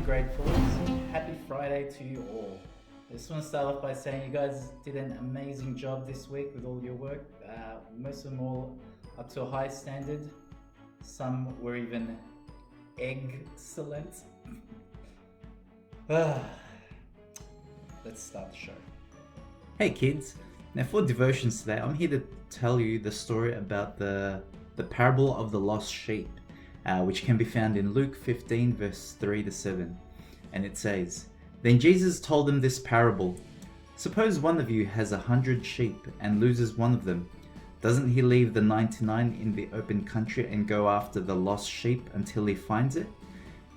grateful. Happy Friday to you all. I just want to start off by saying you guys did an amazing job this week with all your work. Most of them all up to a high standard. Some were even excellent. Let's start the show. Hey kids, now for devotions today, I'm here to tell you the story about the parable of the lost sheep, which can be found in Luke 15 verse 3 to 7. And it says, "Then Jesus told them this parable. Suppose one of you has 100 sheep and loses one of them. Doesn't he leave the 99 in the open country and go after the lost sheep until he finds it?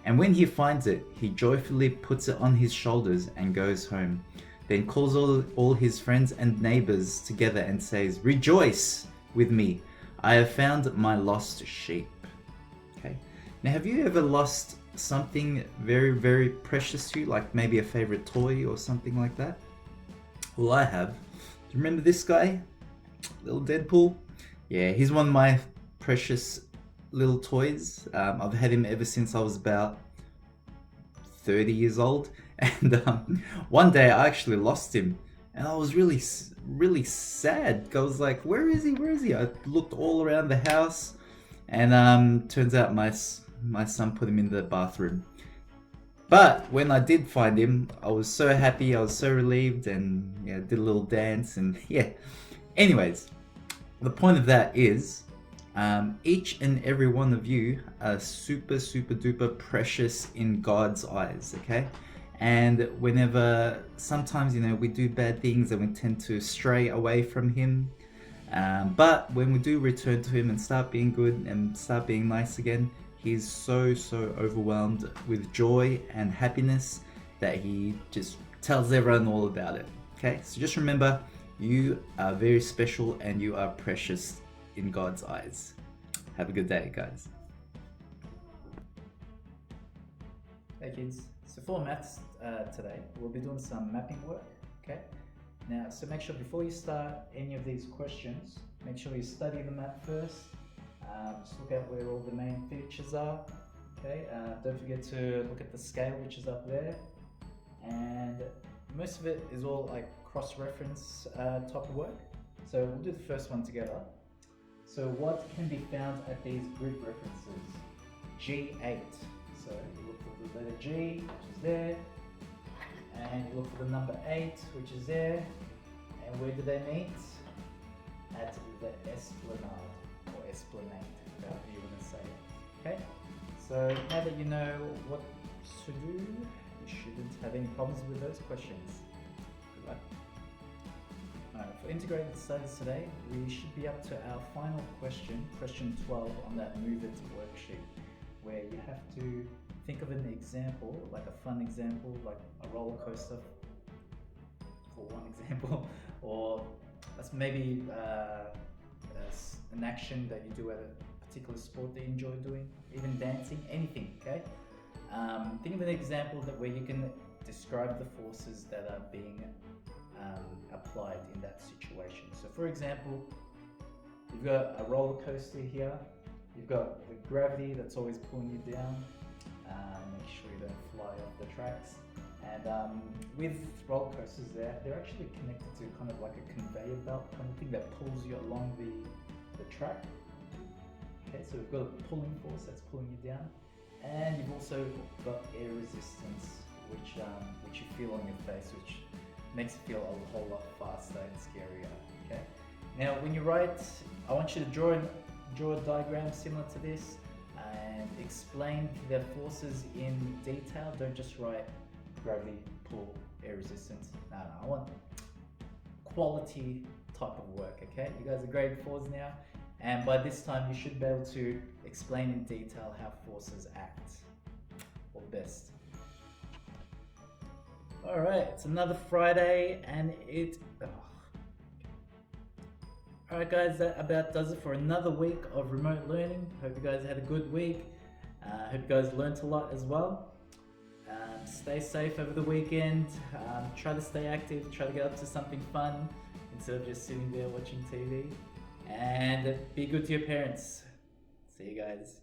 And when he finds it, he joyfully puts it on his shoulders and goes home. Then calls all his friends and neighbors together and says, 'Rejoice with me, I have found my lost sheep.'" Okay. Now, have you ever lost something very, very precious to you, like maybe a favorite toy or something like that? Well, I have. Do you remember this guy? Little Deadpool? Yeah, he's one of my precious little toys. I've had him ever since I was about 30 years old. And one day I actually lost him. And I was really sad. I was like, where is he? Where is he? I looked all around the house. And turns out my son put him in the bathroom. But when I did find him, I was so happy, I was so relieved, and yeah, did a little dance, and yeah. Anyways, the point of that is, each and every one of you are super duper precious in God's eyes, okay? And whenever, sometimes, we do bad things and we tend to stray away from Him. But when we do return to Him and start being good and start being nice again, He's so overwhelmed with joy and happiness that He just tells everyone all about it. Okay, so just remember, you are very special and you are precious in God's eyes. Have a good day, guys. Hey kids, so for maths today, we'll be doing some mapping work, okay? Now, so make sure before you start any of these questions, make sure you study the map first. Just look at where all the main features are, okay? Don't forget to look at the scale, which is up there. And most of it is all like cross-reference type of work. So we'll do the first one together. So what can be found at these grid references? G8. So you look for the letter G, which is there. And you look for the number 8, which is there. And where do they meet? At the esplanade, or esplanade, however you want to say it. Okay? So now that you know what to do, you shouldn't have any problems with those questions. Good luck. Alright, for integrated studies today, we should be up to our final question, question 12 on that Move It worksheet, where you have to think of an example, like a fun example, like a roller coaster, for one example, or that's maybe an action that you do at a particular sport that you enjoy doing, even dancing, anything, okay? Think of an example where you can describe the forces that are being applied in that situation. So for example, you've got a roller coaster here, you've got the gravity that's always pulling you down, make sure you don't fly off the tracks. And with roller coasters, they're actually connected to kind of like a conveyor belt kind of thing that pulls you along the track. Okay, so we've got a pulling force that's pulling you down, and you've also got air resistance, which you feel on your face, which makes it feel a whole lot faster and scarier. Okay. Now, when you write, I want you to draw a diagram similar to this and explain the forces in detail. Don't just write gravity, pull, air resistance. No, I want quality type of work, okay? You guys are grade 4s now, and by this time you should be able to explain in detail how forces act. All the best. Alright, it's another Friday, and Alright guys, that about does it for another week of remote learning. Hope you guys had a good week. Hope you guys learnt a lot as well. Stay safe over the weekend, try to stay active, try to get up to something fun instead of just sitting there watching TV, and be good to your parents. See you guys.